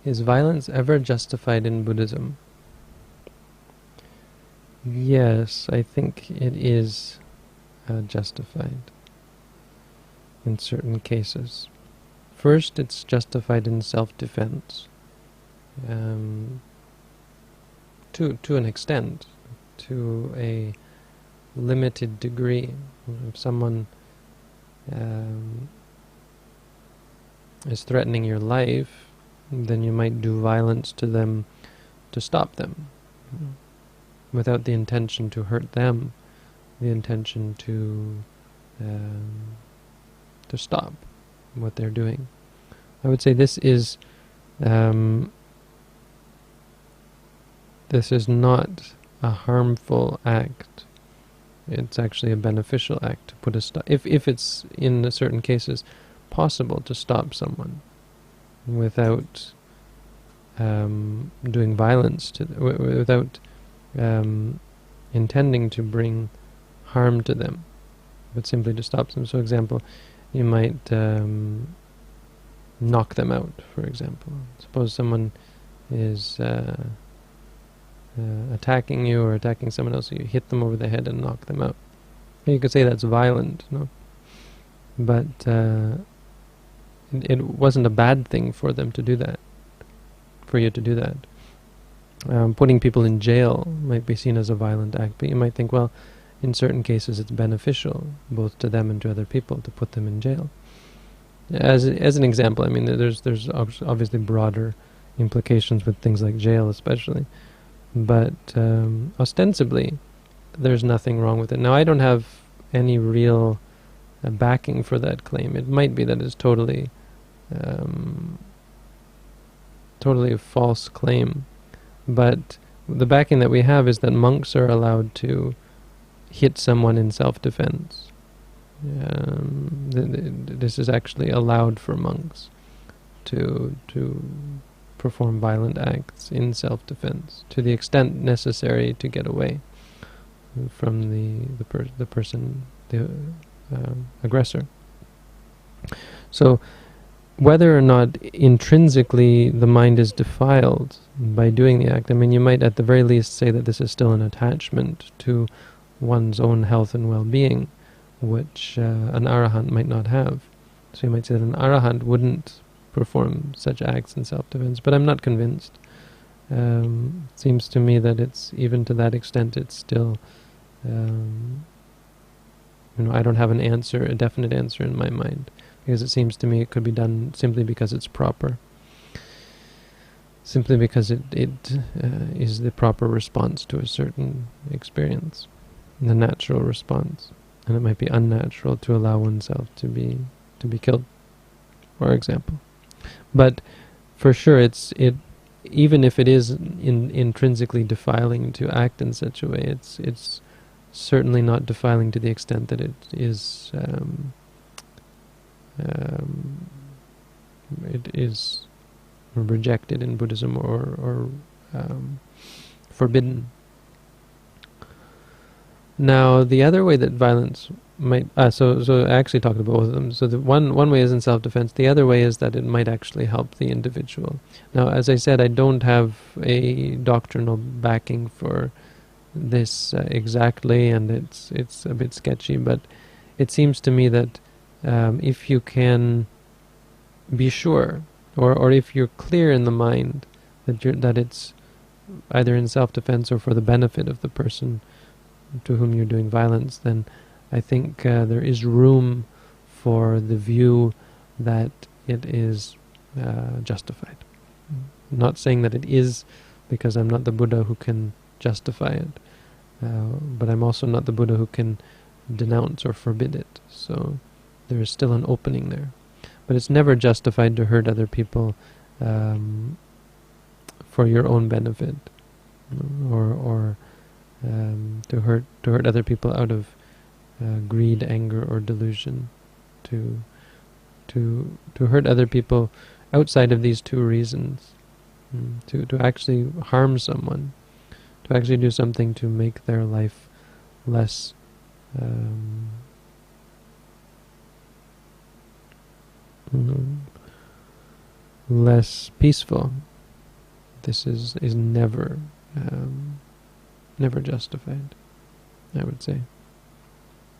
Is violence ever justified in Buddhism? Yes, I think it is justified in certain cases. First, it's justified in self-defense, to an extent, to a limited degree. If someone is threatening your life, then you might do violence to them to stop them, without the intention to hurt them, the intention to stop what they're doing. I would say this is not a harmful act. It's actually a beneficial act to put a stop. If it's in certain cases possible to stop someone without doing violence to without intending to bring harm to them, but simply to stop them. So, example, you might knock them out, for example. Suppose someone is attacking you or attacking someone else, so you hit them over the head and knock them out. You could say that's violent, no? But it wasn't a bad thing for them to do that, for you to do that. Putting people in jail might be seen as a violent act, but you might think, well, in certain cases it's beneficial, both to them and to other people, to put them in jail. As an example, I mean, there's obviously broader implications with things like jail especially, but ostensibly there's nothing wrong with it. Now, I don't have any real backing for that claim. It might be that it's totally a false claim, but the backing that we have is that monks are allowed to hit someone in self-defense. This is actually allowed for monks to perform violent acts in self-defense to the extent necessary to get away from the person, the aggressor. So, whether or not intrinsically the mind is defiled by doing the act, I mean, you might at the very least say that this is still an attachment to one's own health and well-being, which an arahant might not have. So you might say that an arahant wouldn't perform such acts in self-defense, but I'm not convinced. Seems to me that it's, even to that extent, it's still, I don't have a definite answer in my mind, because it seems to me it could be done simply because it's proper, simply because it is the proper response to a certain experience, the natural response. And it might be unnatural to allow oneself to be killed, for example. But for sure, even if it is intrinsically defiling to act in such a way, it's certainly not defiling to the extent that it is rejected in Buddhism or forbidden. Now, the other way that violence might... so I actually talked about both of them. So the one way is in self-defense. The other way is that it might actually help the individual. Now, as I said, I don't have a doctrinal backing for this exactly, and it's a bit sketchy, but it seems to me that if you can be sure, or if you're clear in the mind that it's either in self-defense or for the benefit of the person to whom you're doing violence, then I think there is room for the view that it is justified. I'm not saying that it is, because I'm not the Buddha who can justify it, but I'm also not the Buddha who can denounce or forbid it. So there is still an opening there. But it's never justified to hurt other people for your own benefit, or to hurt other people out of greed, anger, or delusion. To hurt other people outside of these two reasons, to actually harm someone, to actually do something to make their life less less peaceful, this is never never justified, I would say.